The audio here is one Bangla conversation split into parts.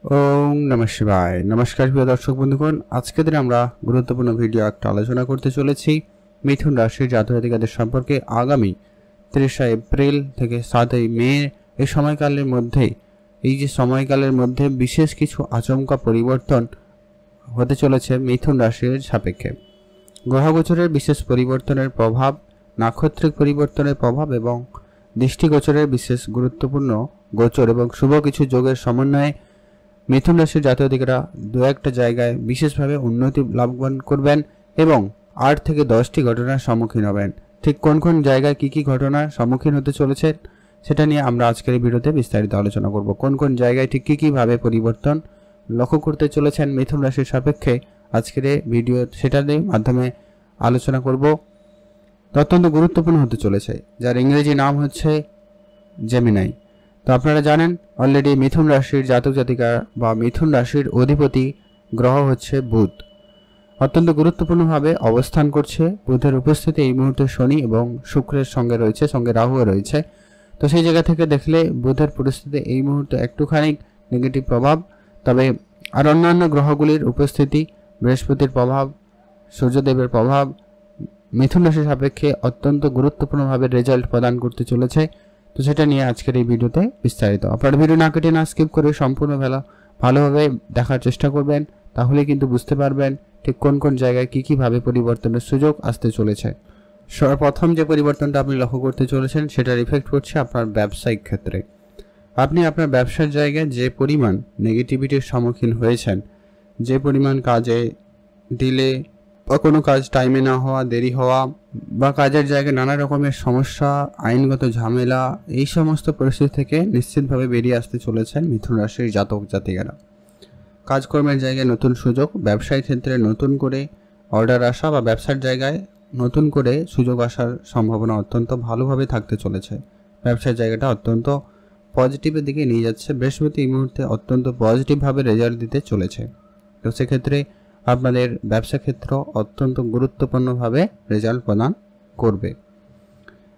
ওম নমঃ শিবায়। নমস্কার প্রিয় দর্শক বন্ধুগণ, আজকে দিনে আমরা গুরুত্বপূর্ণ ভিডিও একটা আলোচনা করতে চলেছি মিথুন রাশির জাতক জাতিকাদের সম্পর্কে। আগামী 30 এপ্রিল থেকে 7 মে এই সময়কালের মধ্যে সময়কালের মধ্যে বিশেষ কিছু আচমকা পরিবর্তন হতে চলেছে মিথুন রাশির সাপেক্ষে। গ্রহগোচরের বিশেষ পরিবর্তনের প্রভাব, নাক্ষত্রিক পরিবর্তনের প্রভাব এবং দৃষ্টিগোচরের বিশেষ গুরুত্বপূর্ণ গোচর এবং শুভ কিছু যোগের সমন্বয়ে মিথুন রাশির জাতকরা দু একটা জায়গায় বিশেষভাবে উন্নতি লাভবান করবেন এবং 8 থেকে 10টি ঘটনার সম্মুখীন হবেন। ঠিক কোন কোন জায়গায় কি ঘটনার সম্মুখীন হতে চলেছে সেটা নিয়ে আমরা আজকের এই ভিডিওতে বিস্তারিত আলোচনা করব। কোন কোন জায়গায় ঠিক কিভাবে পরিবর্তন লক্ষ্য করতে চলেছেন মিথুন রাশির সাপেক্ষে আজকের এই ভিডিও সেটার মাধ্যমে আলোচনা করব। অত্যন্ত গুরুত্বপূর্ণ হতে চলেছে, যার ইংরেজি নাম হচ্ছে জেমিনাই। তো আপনারা জানেন অলরেডি মিথুন রাশির জাতক জাতিকা বা মিথুন রাশির অধিপতি গ্রহ হচ্ছে বুধ। অত্যন্ত গুরুত্বপূর্ণভাবে অবস্থান করছে। বুধের উপস্থিতি এই মুহূর্তে শনি এবং শুক্রের সঙ্গে রয়েছে, সঙ্গে রাহুও রয়েছে। তো সেই জায়গা থেকে দেখলে বুধের পরিস্থিতি এই মুহূর্তে একটুখানি নেগেটিভ প্রভাব, তবে আর অন্যান্য গ্রহগুলির উপস্থিতি, বৃহস্পতির প্রভাব, সূর্যদেবের প্রভাব মিথুন রাশির সাপেক্ষে অত্যন্ত গুরুত্বপূর্ণভাবে রেজাল্ট প্রদান করতে চলেছে। তো সেটা নিয়ে আজকের এই ভিডিওতে বিস্তারিত। আপনারা ভিডিও না কেটে না স্কিপ করে সম্পূর্ণ ভালোভাবে দেখার চেষ্টা করবেন, তাহলে কিন্তু বুঝতে পারবেন ঠিক কোন কোন জায়গায় কিভাবে পরিবর্তনের সুযোগ আসতে চলেছে। সর্বপ্রথম যে পরিবর্তনটা আপনি লক্ষ্য করতে চলেছেন সেটার ইফেক্ট করছে আপনার ব্যবসায়িক ক্ষেত্রে। আপনি আপনার ব্যবসার জায়গায় যে পরিমাণ নেগেটিভিটির সম্মুখীন হয়েছেন, যে পরিমাণ কাজে ডিলে বা কোনো কাজ টাইমে না হওয়া, দেরি হওয়া বা কাজের জায়গায় নানা রকমের সমস্যা, আইনগত ঝামেলা, এই সমস্ত পরিস্থিতি থেকে নিশ্চিতভাবে বেরিয়ে আসতে চলেছেন মিথুন রাশির জাতক জাতিকারা। কাজকর্মের জায়গায় নতুন সুযোগ, ব্যবসায়িক ক্ষেত্রে নতুন করে অর্ডার আসা বা ব্যবসার জায়গায় নতুন করে সুযোগ আসার সম্ভাবনা অত্যন্ত ভালোভাবে থাকতে চলেছে। ব্যবসার জায়গাটা অত্যন্ত পজিটিভের দিকে নিয়ে যাচ্ছে। বৃহস্পতি এই মুহূর্তে অত্যন্ত পজিটিভভাবে রেজাল্ট দিতে চলেছে। তো সেক্ষেত্রে আপনাদের ব্যবসা ক্ষেত্র অত্যন্ত গুরুত্বপূর্ণভাবে রেজাল্ট প্রদান করবে।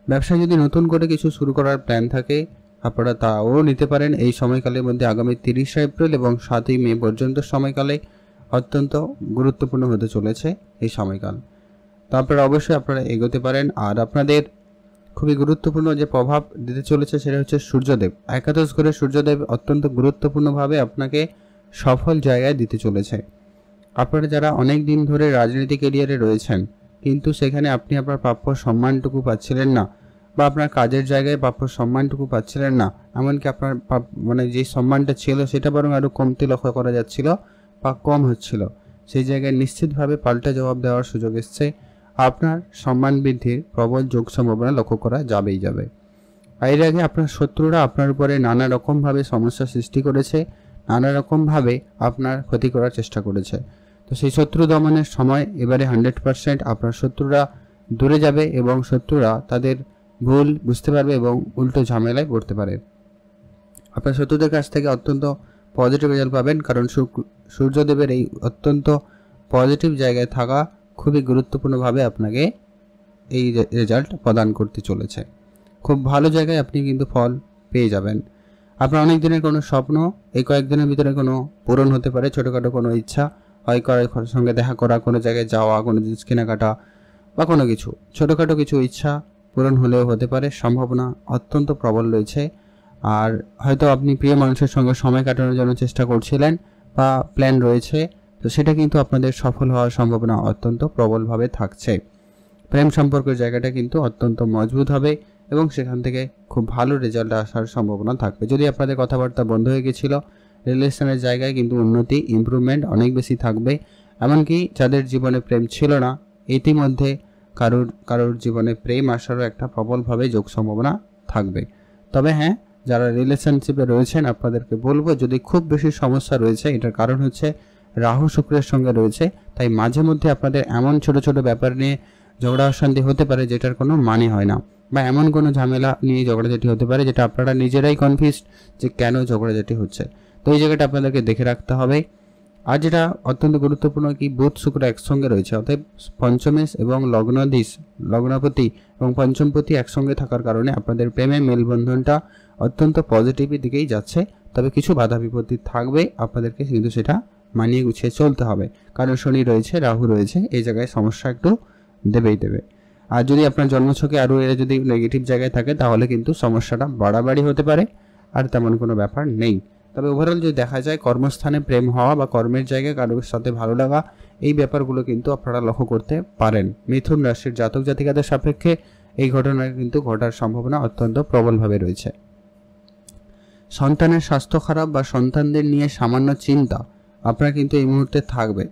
ব্যবসায় যদি নতুন করে কিছু শুরু করার প্ল্যান থাকে আপনারা তাও নিতে পারেন এই সময়কালের মধ্যে। আগামী 30 এপ্রিল এবং 7 মে পর্যন্ত সময়কালে অত্যন্ত গুরুত্বপূর্ণ হতে চলেছে এই সময়কাল। তো আপনারা অবশ্যই এগোতে পারেন। আর আপনাদের খুবই গুরুত্বপূর্ণ যে প্রভাব দিতে চলেছে সেটা হচ্ছে সূর্যদেব। একাদশ ঘরে সূর্যদেব অত্যন্ত গুরুত্বপূর্ণভাবে আপনাকে সফল জায়গায় দিতে চলেছে। আপনারা যারা অনেক দিন ধরে রাজনৈতিক এরিয়ারে রয়েছেন কিন্তু সেখানে আপনি আপনার প্রাপ্য সম্মানটুকু পাচ্ছিলেন না, বা আপনার কাজের জায়গায় প্রাপ্য সম্মানটুকু পাচ্ছিলেন না, এমনকি আপনার যে সম্মানটা ছিল সেটা বরং আরও কমতি লক্ষ্য করা যাচ্ছিল বা কম হচ্ছিল, সেই জায়গায় নিশ্চিতভাবে পাল্টা জবাব দেওয়ার সুযোগ এসছে। আপনার সম্মান বৃদ্ধির প্রবল যোগ সম্ভাবনা লক্ষ্য করা যাবে। এর আগে আপনার শত্রুরা আপনার উপরে নানা রকমভাবে সমস্যা সৃষ্টি করেছে, নানা রকমভাবে আপনার ক্ষতি করার চেষ্টা করেছে। তো সেই শত্রু দমনের সময় এবারে 100% আপনার শত্রুরা দূরে যাবে এবং শত্রুরা তাদের ভুল বুঝতে পারবে এবং উল্টো ঝামেলায় পড়তে পারে। আপনার শত্রুদের কাছ থেকে অত্যন্ত পজিটিভ রেজাল্ট পাবেন, কারণ সূর্যদেবের এই অত্যন্ত পজিটিভ জায়গায় থাকা খুবই গুরুত্বপূর্ণভাবে আপনাকে এই রেজাল্ট প্রদান করতে চলেছে। খুব ভালো জায়গায় আপনি কিন্তু ফল পেয়ে যাবেন। আপনার অনেক দিনের কোনো স্বপ্ন এই কয়েকদিনের ভিতরে কোনো পূরণ হতে পারে। ছোটোখাটো কোনো ইচ্ছা হয়, কারোর সঙ্গে দেখা করা, কোনো জায়গায় যাওয়া, কোনো জিনিস কেনাকাটা বা কোনো কিছু ছোটোখাটো কিছু ইচ্ছা পূরণ হলেও হতে পারে, সম্ভাবনা অত্যন্ত প্রবল রয়েছে। আর হয়তো আপনি প্রিয় মানুষের সঙ্গে সময় কাটানোর জন্য চেষ্টা করছিলেন বা প্ল্যান রয়েছে, তো সেটা কিন্তু আপনাদের সফল হওয়ার সম্ভাবনা অত্যন্ত প্রবলভাবে থাকছে। প্রেম সম্পর্কের জায়গাটা কিন্তু অত্যন্ত মজবুত হবে এবং সেখান থেকে খুব ভালো রেজাল্ট আসার সম্ভাবনা থাকবে। যদি আপনাদের কথাবার্তা বন্ধ হয়ে গেছিলো, রিলেশনের জায়গায় কিন্তু উন্নতি, ইমপ্রুভমেন্ট অনেক বেশি থাকবে। এমনকি যাদের জীবনে প্রেম ছিল না, ইতিমধ্যে কারোর জীবনে প্রেম আসারও একটা প্রবলভাবে যোগ সম্ভাবনা থাকবে। তবে হ্যাঁ, যারা রিলেশনশিপে রয়েছেন আপনাদেরকে বলবো, যদি খুব বেশি সমস্যা রয়েছে, এটার কারণ হচ্ছে রাহু শুক্রের সঙ্গে রয়েছে, তাই মাঝে মধ্যে আপনাদের এমন ছোট ছোট ব্যাপার নিয়ে ঝগড়া অশান্তি হতে পারে যেটার কোনো মানে হয় না, বা এমন কোনো ঝামেলা নিয়ে ঝগড়াঝাটি হতে পারে যেটা আপনারা নিজেরাই কনফিউজড যে কেন ঝগড়াঝাটি হচ্ছে। তো এই জায়গাটা আপনাদেরকে দেখে রাখতে হবে। আর যেটা অত্যন্ত গুরুত্বপূর্ণ কি বুধ শুক্র একসঙ্গে রয়েছে, অতএব পঞ্চমেশ এবং লগ্নাধীশ লগ্নপতি এবং পঞ্চমপতি একসঙ্গে থাকার কারণে আপনাদের প্রেমে মেলবন্ধনটা অত্যন্ত পজিটিভের দিকেই যাচ্ছে। তবে কিছু বাধা বিপত্তি থাকবে, আপনাদেরকে কিন্তু সেটা মানিয়ে গুছিয়ে চলতে হবে, কারণ শনি রয়েছে, রাহু রয়েছে, এই জায়গায় সমস্যা একটু দেবেই দেবে। আর যদি আপনার জন্মছকে আরও এরা যদি নেগেটিভ জায়গায় থাকে তাহলে কিন্তু সমস্যাটা বাড়াবাড়ি হতে পারে, আর তেমন কোনো ব্যাপার নেই। তবে ওভারঅল যদি দেখা যায় কর্মস্থানে প্রেম হওয়া বা কর্মের জায়গায় কারোর সাথে ভালো লাগা, এই ব্যাপারগুলো কিন্তু আপনারা লক্ষ্য করতে পারেন। মিথুন রাশির জাতক জাতিকাদের সাপেক্ষে এই ঘটনা কিন্তু ঘটার সম্ভাবনা অত্যন্ত প্রবলভাবে রয়েছে। সন্তানের স্বাস্থ্য খারাপ বা সন্তানদের নিয়ে সামান্য চিন্তা আপনার কিন্তু এই মুহূর্তে থাকবে।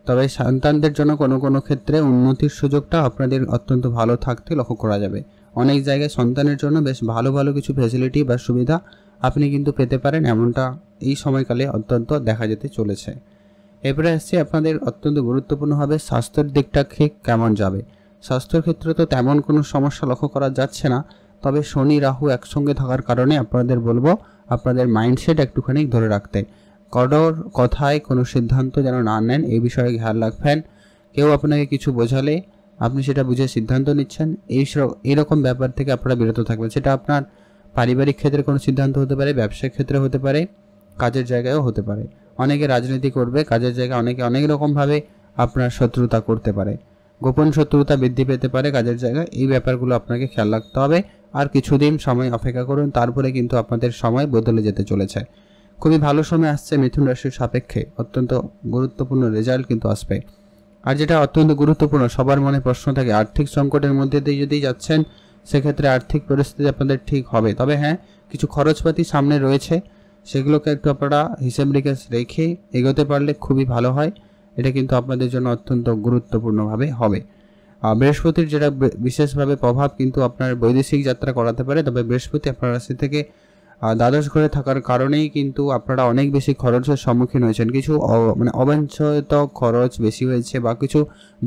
তবে সন্তানদের জন্য কোনো কোনো ক্ষেত্রে উন্নতির সুযোগটা আপনাদের অত্যন্ত ভালো থাকতে লক্ষ্য করা যাবে। অনেক জায়গায় সন্তানের জন্য বেশ ভালো ভালো কিছু ফ্যাসিলিটি বা সুবিধা আপনি কিন্তু পেতে পারেন, এমনটা এই সময়কালে অত্যন্ত দেখা যেতে চলেছে। এরপরে আসছে আপনাদের অত্যন্ত গুরুত্বপূর্ণ হবে স্বাস্থ্যের দিকটা ঠিক কেমন যাবে। স্বাস্থ্যের ক্ষেত্রে তো তেমন কোনো সমস্যা লক্ষ্য করা যাচ্ছে না, তবে শনি রাহু একসঙ্গে থাকার কারণে আপনাদের বলবো আপনাদের মাইন্ডসেট একটুখানি ধরে রাখতে। কারোর কথায় কোনো সিদ্ধান্ত যেন না নেন, এই বিষয়ে খেয়াল রাখবেন। কেউ আপনাকে কিছু বোঝালে আপনি সেটা বুঝে সিদ্ধান্ত নিচ্ছেন, এইরকম ব্যাপার থেকে আপনারা বিরত থাকবেন। সেটা আপনার পারিবারিক ক্ষেত্রে কোনো সিদ্ধান্ত হতে পারে, ব্যবসার ক্ষেত্রে হতে পারে, কাজের জায়গায়ও হতে পারে। অনেকে রাজনীতি করবে, কাজের জায়গায় অনেকে অনেক রকমভাবে আপনার শত্রুতা করতে পারে, গোপন শত্রুতা বৃদ্ধি পেতে পারে কাজের জায়গায়। এই ব্যাপারগুলো আপনাকে খেয়াল রাখতে হবে। আর কিছুদিন সময় অপেক্ষা করুন, তারপরে কিন্তু আপনাদের সময় বদলে যেতে চলেছে। খুবই ভালো সময় আসছে মিথুন রাশির সাপেক্ষে, অত্যন্ত গুরুত্বপূর্ণ রেজাল্ট কিন্তু আসবে। আর যেটা অত্যন্ত গুরুত্বপূর্ণ, সবার মনে প্রশ্ন থাকে আর্থিক সংকটের মধ্যে দিয়ে যদি যাচ্ছেন সেক্ষেত্রে আর্থিক পরিস্থিতি আপনাদের ঠিক হবে। তবে হ্যাঁ, কিছু খরচপাতি সামনে রয়েছে, সেগুলোকে একটু আপনারা হিসেব নিকেশ রেখে এগোতে পারলে খুবই ভালো হয়। এটা কিন্তু আপনাদের জন্য অত্যন্ত গুরুত্বপূর্ণভাবে হবে। বৃহস্পতির যেটা বিশেষভাবে প্রভাব কিন্তু আপনার বৈদেশিক যাত্রা করাতে পারে। তবে বৃহস্পতি আপনার রাশি থেকে দ্বাদশ ঘরে থাকার কারণেই কিন্তু আপনারা অনেক বেশি খরচের সম্মুখীন হয়েছেন। কিছু মানে অবাঞ্ছিত খরচ বেশি হয়েছে বা কিছু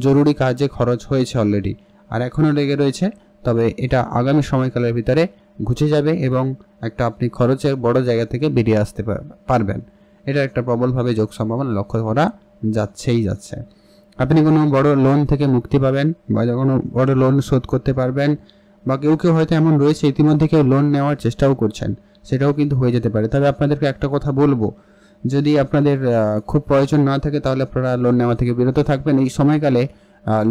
জরুরি কাজে খরচ হয়েছে অলরেডি, আর এখনও লেগে রয়েছে। তবে এটা আগামী সময়কালের ভিতরে ঘুচে যাবে এবং একটা আপনি খরচের বড় জায়গা থেকে বেরিয়ে আসতে পারবেন। এটা একটা প্রবলভাবে যোগ সম্ভাবনা লক্ষ্য করা যাচ্ছে। আপনি কোনো বড় লোন থেকে মুক্তি পাবেন বা কোনো বড় লোন শোধ করতে পারবেন, বা কেউ কেউ হয়তো এমন রয়েছে ইতিমধ্যে কেউ লোন নেওয়ার চেষ্টাও করছেন, সেটাও কিন্তু হয়ে যেতে পারে। তবে আপনাদেরকে একটা কথা বলবো, যদি আপনাদের খুব প্রয়োজন না থাকে তাহলে আপনারা লোন নেওয়া থেকে বিরত থাকবেন। এই সময়কালে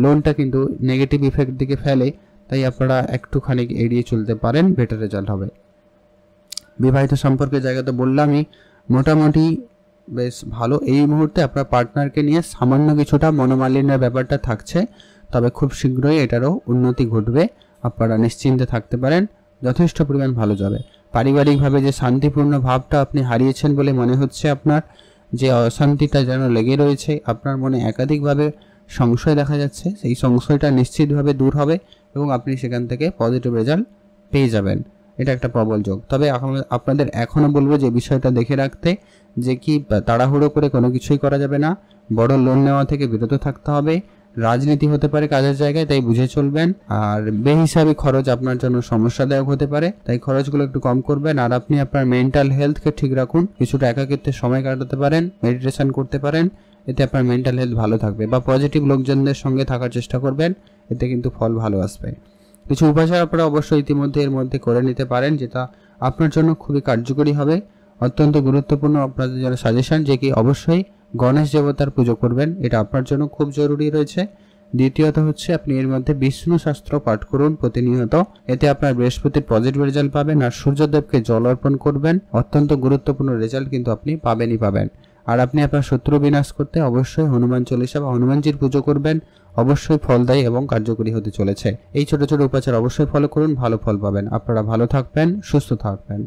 লোনটা কিন্তু নেগেটিভ ইফেক্ট দিকে ফেলে, তাই আপনারা একটুখানি এড়িয়ে চলতে পারেন, বেটার রেজাল্ট হবে। বিবাহিত সম্পর্কের জায়গা তো বললামই, মোটামুটি বেশ ভালো। এই মুহূর্তে আপনার পার্টনারকে নিয়ে সামান্য কিছুটা মনোমালিন্যের ব্যাপারটা থাকছে, তবে খুব শীঘ্রই এটারও উন্নতি ঘটবে, আপনারা নিশ্চিন্তে থাকতে পারেন, যথেষ্ট পরিমাণ ভালো যাবে। পারিবারিকভাবে যে শান্তিপূর্ণ ভাবটা আপনি হারিয়েছেন বলে মনে হচ্ছে, আপনার যে অশান্তিটা যেন লেগে রয়েছে, আপনার মনে একাধিকভাবে সংশয় দেখা যাচ্ছে, সেই সংশয়টা নিশ্চিতভাবে দূর হবে এবং আপনি সেখান থেকে পজিটিভ রেজাল্ট পেয়ে যাবেন। এটা একটা প্রবল যোগ। তবে আপনাদের এখনও বলবো যে বিষয়টা দেখে রাখতে, যে কি তাড়াহুড়ো করে কোনো কিছুই করা যাবে না, বড় লোন নেওয়া থেকে বিরত থাকতে হবে। রাজনীতি হতে পারে কাজের জায়গায়, তাই বুঝে চলবেন। আর বেহিসাবি খরচ আপনার জন্য সমস্যাদায়ক হতে পারে, তাই খরচগুলো একটু কম করবেন। আর আপনি আপনার মেন্টাল হেলথকে ঠিক রাখুন, কিছুটা একাকিত্বে সময় কাটাতে পারেন, মেডিটেশন করতে পারেন, এতে আপনার মেন্টাল হেলথ ভালো থাকবে। বা পজিটিভ লোকজনদের সঙ্গে থাকার চেষ্টা করবেন, এতে কিন্তু ফল ভালো আসবে। কিছু উপাচার আপনারা অবশ্যই ইতিমধ্যে এর মধ্যে করে নিতে পারেন, যেটা আপনার জন্য খুবই কার্যকরী হবে। অত্যন্ত গুরুত্বপূর্ণ আপনাদের জন্য সাজেশন, যে কি অবশ্যই গণেশ দেবতার পুজো করবেন, এটা আপনার জন্য খুব জরুরি রয়েছে। দ্বিতীয়ত হচ্ছে আপনি এর মধ্যে বিষ্ণু শাস্ত্র পাঠ করুন প্রতিনিয়ত, এতে আপনার বৃহস্পতির পজিটিভ রেজাল্ট পাবেন। আর সূর্যদেবকে জল অর্পণ করবেন, অত্যন্ত গুরুত্বপূর্ণ রেজাল্ট কিন্তু আপনি পাবেন। আর আপনি আপনার শত্রু বিনাশ করতে অবশ্যই হনুমান চল্লিশা বা হনুমানজির পুজো করবেন, অবশ্যই ফলদায়ী এবং কার্যকরী হতে চলেছে। এই ছোট ছোট উপাচার অবশ্যই ফলো করুন, ভালো ফল পাবেন। আপনারা ভালো থাকবেন, সুস্থ থাকবেন।